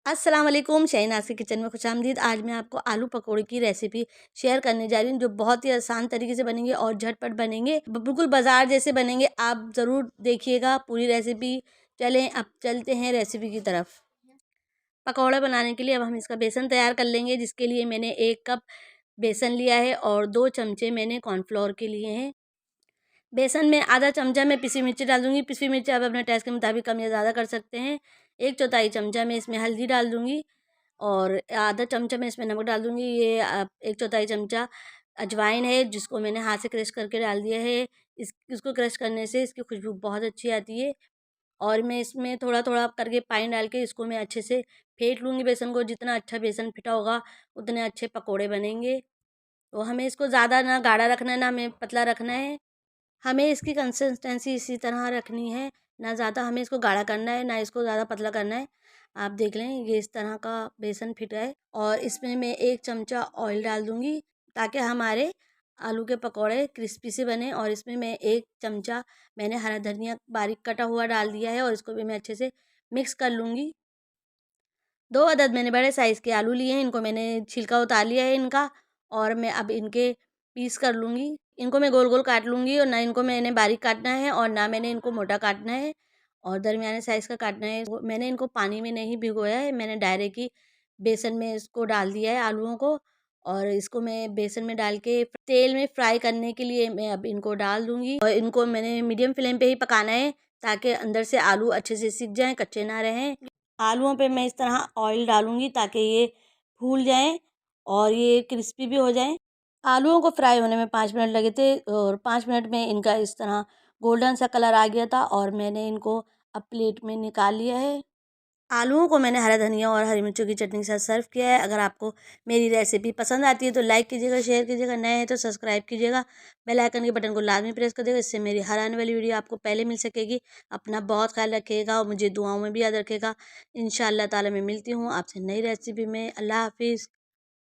अस्सलाम वालेकुम, शहनाज़ की किचन में खुशामदीद। आज मैं आपको आलू पकौड़े की रेसिपी शेयर करने जा रही हूँ, जो बहुत ही आसान तरीके से बनेंगे और झटपट बनेंगे। बिल्कुल बाज़ार जैसे बनेंगे। आप ज़रूर देखिएगा पूरी रेसिपी। चलें अब चलते हैं रेसिपी की तरफ। पकौड़ा बनाने के लिए अब हम इसका बेसन तैयार कर लेंगे, जिसके लिए मैंने 1 कप बेसन लिया है और 2 चमचे मैंने कॉर्नफ्लोर के लिए हैं। बेसन में आधा चमचा मैं पिसी मिर्ची डाल दूँगी। पिसी मिर्ची आप अपने टेस्ट के मुताबिक कम या ज़्यादा कर सकते हैं। 1/4 चमचा मैं इसमें हल्दी डाल दूँगी और आधा चमचा मैं इसमें नमक डाल दूँगी। ये 1/4 चमचा अजवाइन है, जिसको मैंने हाथ से क्रश करके डाल दिया है। इसको क्रश करने से इसकी खुशबू बहुत अच्छी आती है। और मैं इसमें थोड़ा-थोड़ा करके पानी डाल के इसको मैं अच्छे से फेंट लूँगी बेसन को। जितना अच्छा बेसन फिटा होगा, उतने अच्छे पकोड़े बनेंगे। तो हमें इसको ज़्यादा ना गाढ़ा रखना है, ना हमें पतला रखना है। हमें इसकी कंसिस्टेंसी इसी तरह रखनी है, ना ज़्यादा हमें इसको गाढ़ा करना है, ना इसको ज़्यादा पतला करना है। आप देख लें, ये इस तरह का बेसन फिट है और इसमें मैं 1 चमचा ऑयल डाल दूँगी, ताकि हमारे आलू के पकौड़े क्रिस्पी से बने। और इसमें मैं 1 चमचा मैंने हरा धनिया बारीक कटा हुआ डाल दिया है और इसको भी मैं अच्छे से मिक्स कर लूँगी। 2 अदद मैंने बड़े साइज़ के आलू लिए हैं, इनको मैंने छिलका उतार लिया है इनका और मैं अब इनके पीस कर लूँगी। इनको मैं गोल-गोल काट लूँगी और ना इनको मैंने बारीक काटना है और ना मैंने इनको मोटा काटना है और दरमियाने साइज़ का काटना है। वो मैंने इनको पानी में नहीं भिगोया है, मैंने डायरेक्ट ही बेसन में इसको डाल दिया है आलूओं को और इसको मैं बेसन में डाल के तेल में फ्राई करने के लिए मैं अब इनको डाल दूँगी और इनको मैंने मीडियम फ्लेम पे ही पकाना है, ताकि अंदर से आलू अच्छे से सिक जाएँ, कच्चे ना रहें। आलूओं पे मैं इस तरह ऑयल डालूँगी, ताकि ये फूल जाएँ और ये क्रिस्पी भी हो जाएँ। आलूओं को फ्राई होने में 5 मिनट लगे थे और 5 मिनट में इनका इस तरह गोल्डन सा कलर आ गया था और मैंने इनको अब प्लेट में निकाल लिया है। आलूओं को मैंने हरा धनिया और हरी मिर्चों की चटनी के साथ सर्व किया है। अगर आपको मेरी रेसिपी पसंद आती है तो लाइक कीजिएगा, शेयर कीजिएगा, नए हैं तो सब्सक्राइब कीजिएगा। बेल आइकन के बटन को लाजमी प्रेस कर देगा, इससे मेरी हर आने वाली वीडियो आपको पहले मिल सकेगी। अपना बहुत ख्याल रखिएगा और मुझे दुआओं में भी याद रखिएगा। इंशाअल्लाह ताला मैं मिलती हूँ आपसे नई रेसिपी में। अल्लाह हाफ़िज़।